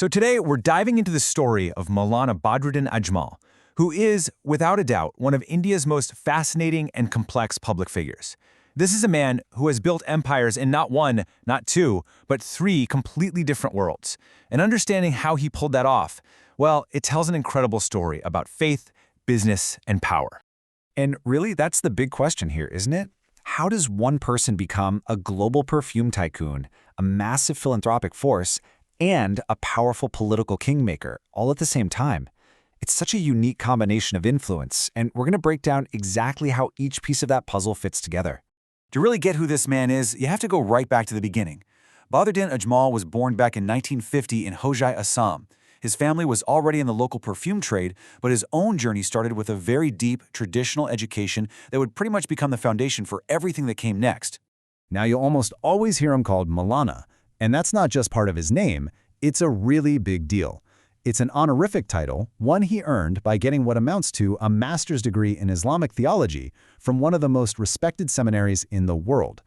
So today, we're diving into the story of Maulana Badruddin Ajmal, who is, without a doubt, one of India's most fascinating and complex public figures. This is a man who has built empires in not one, not two, but three completely different worlds. And understanding how he pulled that off, well, it tells an incredible story about faith, business, and power. And really, that's the big question here, isn't it? How does one person become a global perfume tycoon, a massive philanthropic force, and a powerful political kingmaker, all at the same time? It's such a unique combination of influence, and we're going to break down exactly how each piece of that puzzle fits together. To really get who this man is, you have to go right back to the beginning. Badruddin Ajmal was born back in 1950 in Hojai, Assam. His family was already in the local perfume trade, but his own journey started with a very deep, traditional education that would pretty much become the foundation for everything that came next. Now, you'll almost always hear him called Maulana, and that's not just part of his name, it's a really big deal. It's an honorific title, one he earned by getting what amounts to a master's degree in Islamic theology from one of the most respected seminaries in the world.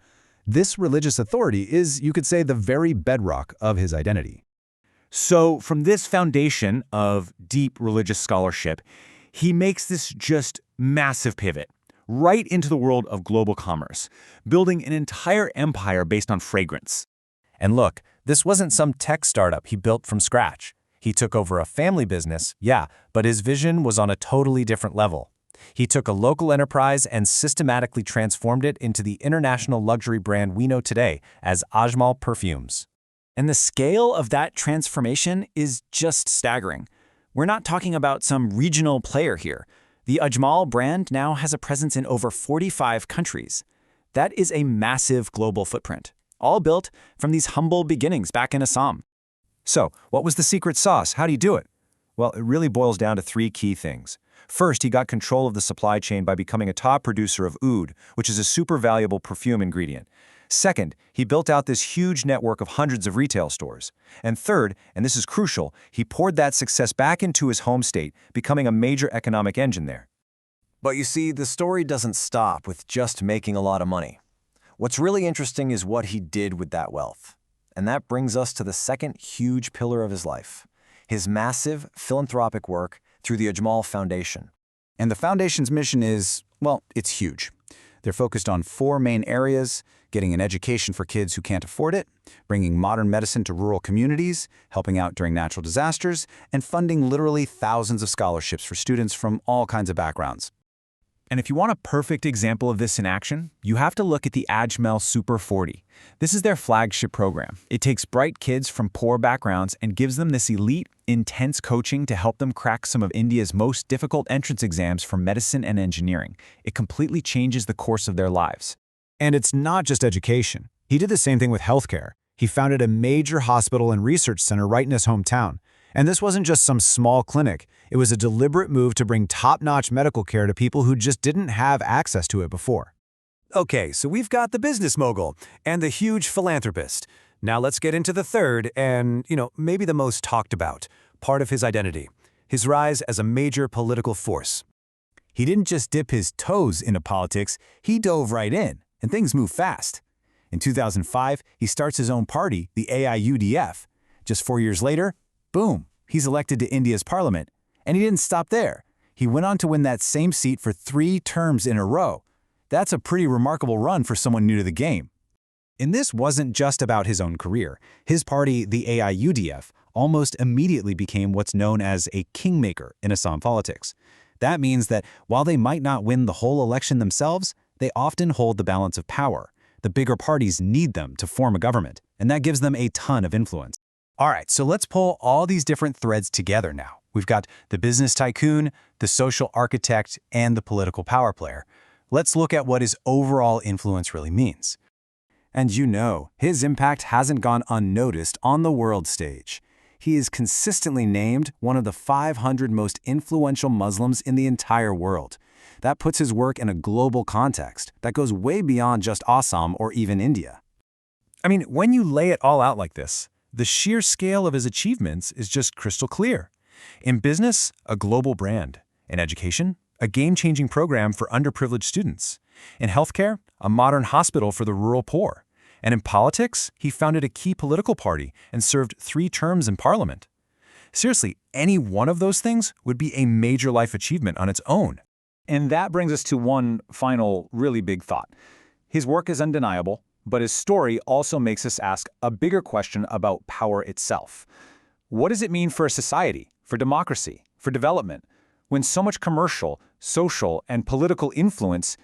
This religious authority is, you could say, the very bedrock of his identity. So from this foundation of deep religious scholarship, he makes this just massive pivot right into the world of global commerce, building an entire empire based on fragrance. And look, this wasn't some tech startup he built from scratch. He took over a family business, yeah, but his vision was on a totally different level. He took a local enterprise and systematically transformed it into the international luxury brand we know today as Ajmal Perfumes. And the scale of that transformation is just staggering. We're not talking about some regional player here. The Ajmal brand now has a presence in over 45 countries. That is a massive global footprint, all built from these humble beginnings back in Assam. So, what was the secret sauce? How do you do it? Well, it really boils down to three key things. First, he got control of the supply chain by becoming a top producer of oud, which is a super valuable perfume ingredient. Second, he built out this huge network of hundreds of retail stores. And third, and this is crucial, he poured that success back into his home state, becoming a major economic engine there. But you see, the story doesn't stop with just making a lot of money. What's really interesting is what he did with that wealth. And that brings us to the second huge pillar of his life, his massive philanthropic work through the AjmalFoundation. And the foundation's mission is, well, it's huge. They're focused on four main areas: getting an education for kids who can't afford it, bringing modern medicine to rural communities, helping out during natural disasters, and funding literally thousands of scholarships for students from all kinds of backgrounds. And if you want a perfect example of this in action, you have to look at the Ajmal Super 40. This is their flagship program. It takes bright kids from poor backgrounds and gives them this elite, intense coaching to help them crack some of India's most difficult entrance exams for medicine and engineering. It completely changes the course of their lives. And it's not just education. He did the same thing with healthcare. He founded a major hospital and research center right in his hometown. And this wasn't just some small clinic. It was a deliberate move to bring top-notch medical care to people who just didn't have access to it before. Okay, so we've got the business mogul and the huge philanthropist. Now let's get into the third and, maybe the most talked about part of his identity, his rise as a major political force. He didn't just dip his toes into politics, he dove right in, and things moved fast. In 2005, he starts his own party, the AIUDF. Just 4 years later, boom, he's elected to India's parliament. And he didn't stop there. He went on to win that same seat for 3 terms in a row. That's a pretty remarkable run for someone new to the game. And this wasn't just about his own career. His party, the AIUDF, almost immediately became what's known as a kingmaker in Assam politics. That means that while they might not win the whole election themselves, they often hold the balance of power. The bigger parties need them to form a government, and that gives them a ton of influence. All right, so let's pull all these different threads together now. We've got the business tycoon, the social architect, and the political power player. Let's look at what his overall influence really means. And his impact hasn't gone unnoticed on the world stage. He is consistently named one of the 500 most influential Muslims in the entire world. That puts his work in a global context that goes way beyond just Assam or even India. I mean, when you lay it all out like this, the sheer scale of his achievements is just crystal clear. In business, a global brand. In education, a game-changing program for underprivileged students. In healthcare, a modern hospital for the rural poor. And in politics, he founded a key political party and served 3 terms in parliament. Seriously, any one of those things would be a major life achievement on its own. And that brings us to one final, really big thought. His work is undeniable, but his story also makes us ask a bigger question about power itself. What does it mean for a society, for democracy, for development, when so much commercial, social, and political influence